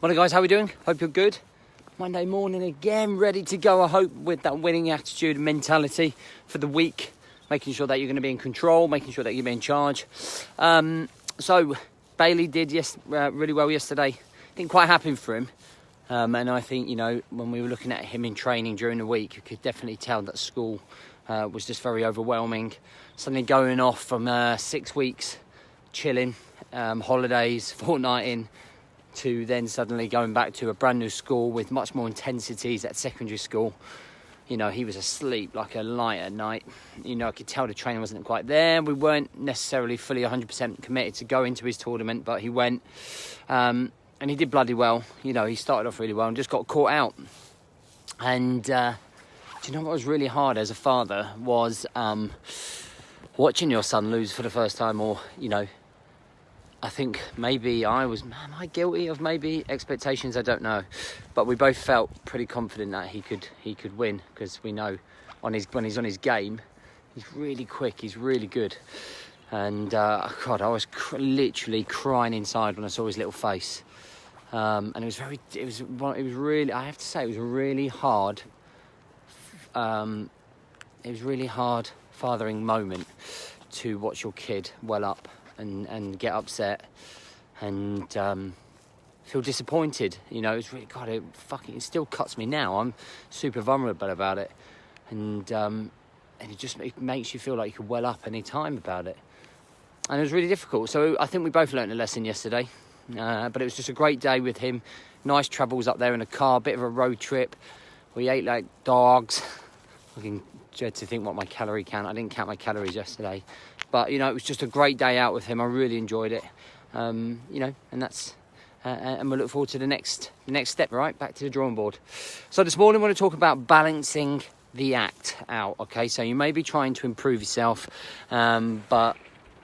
Morning guys, how we doing? Hope you're good. Monday morning again, ready to go, I hope, with that winning attitude and mentality for the week. Making sure that you're going to be in control, making sure that you're in charge. So Bailey did really well yesterday. Didn't quite happen for him. And I think, when we were looking at him in training during the week, you could definitely tell that school was just very overwhelming. Suddenly going off from 6 weeks, chilling, holidays, fortnighting, to then suddenly going back to a brand new school with much more intensities at secondary school. He was asleep like a light at night. I could tell the training wasn't quite there. We weren't necessarily fully 100% committed to go into his tournament, but he went. And he did bloody well. He started off really well and just got caught out. And do you know what was really hard as a father was watching your son lose for the first time, or, I think maybe am I guilty of maybe expectations? I don't know. But we both felt pretty confident that he could win, because we know when he's on his game, he's really quick, he's really good. And God, I was literally crying inside when I saw his little face. And it was really, I have to say, it was really hard. It was really hard fathering moment to watch your kid well up and get upset and feel disappointed. It's really, God, it still cuts me now. I'm super vulnerable about it, and it makes you feel like you could well up any time about it. And it was really difficult. So I think we both learned a lesson yesterday. But it was just a great day with him. Nice travels up there in a car, bit of a road trip. We ate like dogs. I can dread to think what my calorie count. I didn't count my calories yesterday. But, it was just a great day out with him. I really enjoyed it. And that's... and we'll look forward to the next step, right? Back to the drawing board. So this morning I want to talk about balancing the act out, okay? So you may be trying to improve yourself, but,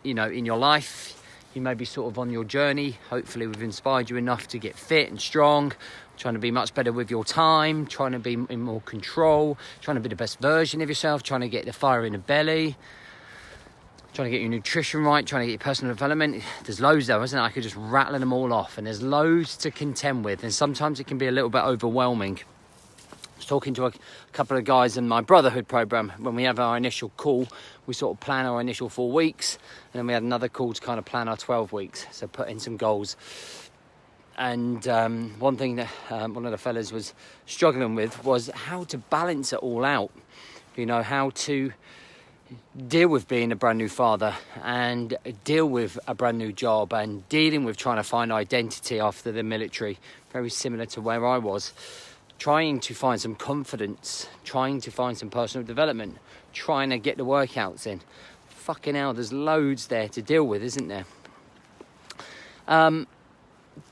in your life... You may be sort of on your journey. Hopefully we've inspired you enough to get fit and strong, trying to be much better with your time, trying to be in more control, trying to be the best version of yourself, trying to get the fire in the belly, trying to get your nutrition right, trying to get your personal development. There's loads though, isn't it? I could just rattle them all off, and there's loads to contend with, and sometimes it can be a little bit overwhelming. I was talking to a couple of guys in my Brotherhood Programme. When we have our initial call, we sort of plan our initial 4 weeks, and then we had another call to kind of plan our 12 weeks, so put in some goals. And one thing that one of the fellas was struggling with was how to balance it all out. How to deal with being a brand new father, and deal with a brand new job, and dealing with trying to find identity after the military, very similar to where I was. Trying to find some confidence, trying to find some personal development, trying to get the workouts in. Fucking hell, there's loads there to deal with, isn't there? But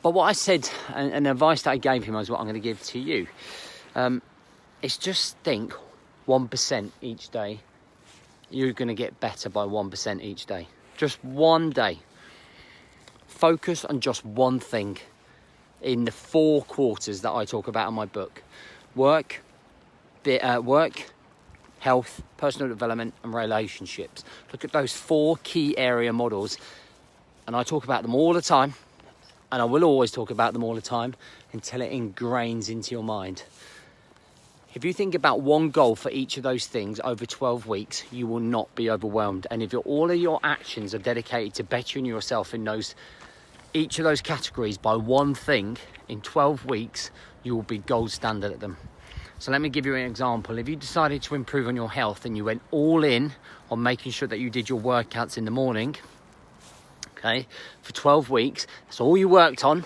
what I said, and the advice that I gave him is what I'm going to give to you. It's just think 1% each day. You're going to get better by 1% each day. Just one day. Focus on just one thing. In the 4 quarters that I talk about in my book: work, health, personal development, and relationships. Look at those 4 key area models, and I talk about them all the time, and I will always talk about them all the time until it ingrains into your mind. If you think about one goal for each of those things over 12 weeks, you will not be overwhelmed. And if all of your actions are dedicated to bettering yourself in each of those categories by one thing, in 12 weeks, you will be gold standard at them. So let me give you an example. If you decided to improve on your health and you went all in on making sure that you did your workouts in the morning, okay, for 12 weeks, that's all you worked on.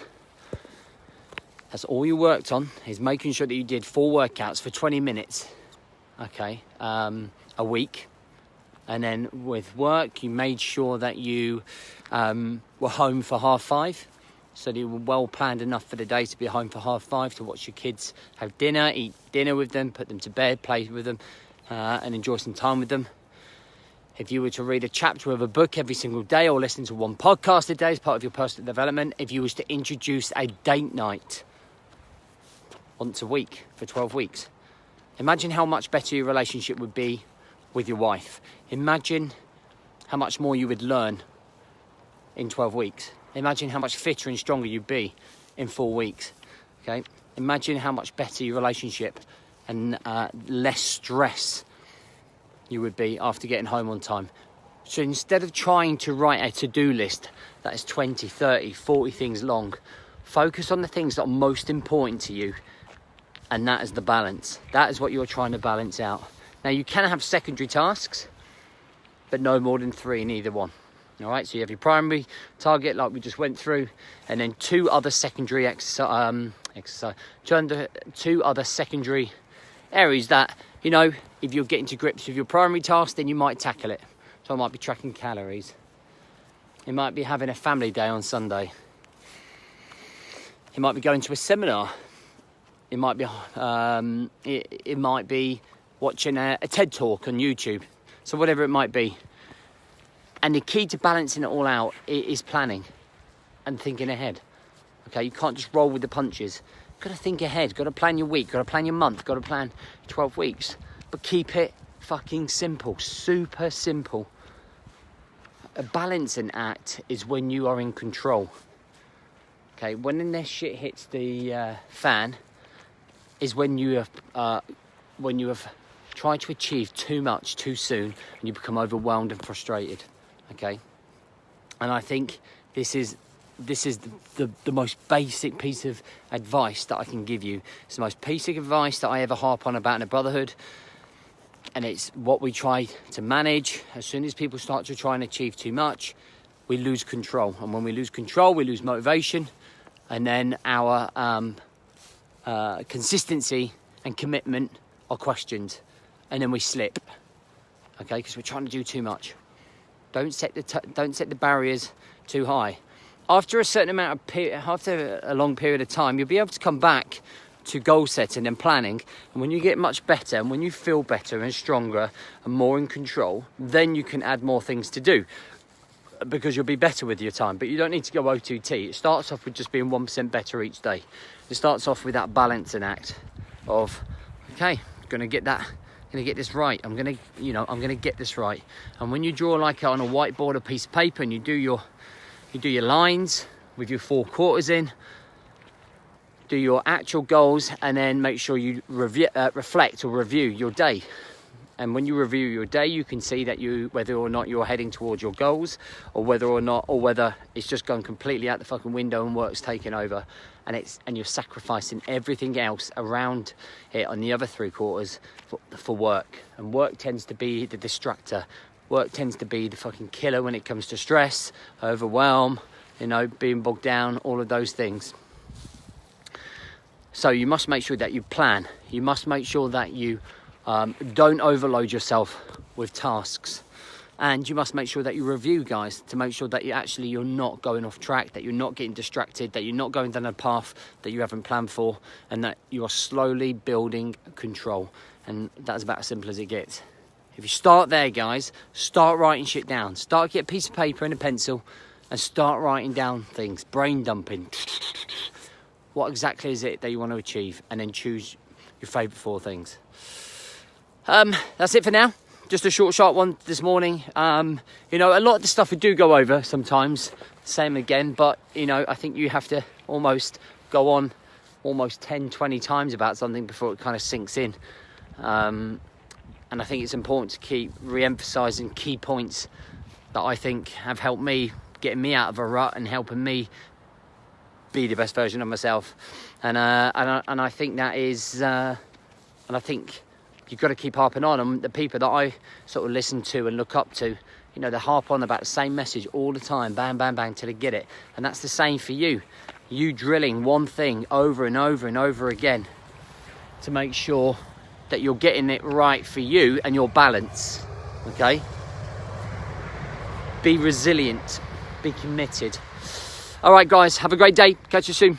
That's all you worked on, is making sure that you did 4 workouts for 20 minutes, okay, a week. And then with work, you made sure that you were home for 5:30, so that you were well planned enough for the day to be home for 5:30 to watch your kids have dinner, eat dinner with them, put them to bed, play with them, and enjoy some time with them. If you were to read a chapter of a book every single day, or listen to one podcast a day as part of your personal development, if you was to introduce a date night once a week for 12 weeks, imagine how much better your relationship would be with your wife. Imagine how much more you would learn in 12 weeks. Imagine how much fitter and stronger you'd be in 4 weeks. okay? Imagine how much better your relationship and less stress you would be after getting home on time. So instead of trying to write a to-do list that is 20, 30, 40 things long, focus on the things that are most important to you, and that is the balance. That is what you're trying to balance out. Now, you can have secondary tasks, but no more than 3 in either one. All right, so you have your primary target like we just went through, and then 2 other secondary two other secondary areas that, you know, if you're getting to grips with your primary task, then you might tackle it. So it might be tracking calories. It might be having a family day on Sunday. It might be going to a seminar. It might be it might be watching a TED talk on YouTube. So whatever it might be. And the key to balancing it all out is planning and thinking ahead. Okay, you can't just roll with the punches. You've got to think ahead. Got to plan your week. Got to plan your month. Got to plan 12 weeks. But keep it fucking simple. Super simple. A balancing act is when you are in control. Okay, when this shit hits the fan is when you have tried to achieve too much too soon and you become overwhelmed and frustrated. Okay, and I think this is the most basic piece of advice that I can give you. It's the most basic advice that I ever harp on about in a brotherhood, and it's what we try to manage. As soon as people start to try and achieve too much, we lose control, and when we lose control, we lose motivation, and then our consistency and commitment are questioned, and then we slip. Okay, because we're trying to do too much. Don't set the barriers too high. After a certain amount of after a long period of time, you'll be able to come back to goal setting and planning. And when you get much better, and when you feel better and stronger and more in control, then you can add more things to do, because you'll be better with your time. But you don't need to go OTT. It starts off with just being 1% better each day. It starts off with that balancing act of, okay, gonna get this right. I'm gonna get this right. And when you draw like on a whiteboard, a piece of paper, and you do your lines with your 4 quarters in, do your actual goals, and then make sure you reflect or review your day. And when you review your day, you can see that whether or not you're heading towards your goals, or whether it's just gone completely out the fucking window and work's taken over, and you're sacrificing everything else around it on the other 3 quarters for work. And work tends to be the distractor. Work tends to be the fucking killer when it comes to stress, overwhelm, being bogged down, all of those things. So you must make sure that you plan. You must make sure that you don't overload yourself with tasks. And you must make sure that you review, guys, to make sure that you're not going off track, that you're not getting distracted, that you're not going down a path that you haven't planned for, and that you are slowly building control. And that's about as simple as it gets. If you start there, guys, start writing shit down. Get a piece of paper and a pencil and start writing down things, brain dumping. What exactly is it that you want to achieve? And then choose your favourite 4 things. That's it for now. Just a short, sharp one this morning. A lot of the stuff we do go over sometimes, same again, but, I think you have to almost go on almost 10, 20 times about something before it kind of sinks in. And I think it's important to keep re-emphasising key points that I think have helped me, getting me out of a rut and helping me be the best version of myself. And I think that is, and I think you've got to keep harping on. And the people that I sort of listen to and look up to, they harp on about the same message all the time, bang, bang, bang, till they get it. And that's the same for you. You drilling one thing over and over and over again to make sure that you're getting it right for you and your balance, okay? Be resilient, be committed. All right, guys, have a great day. Catch you soon.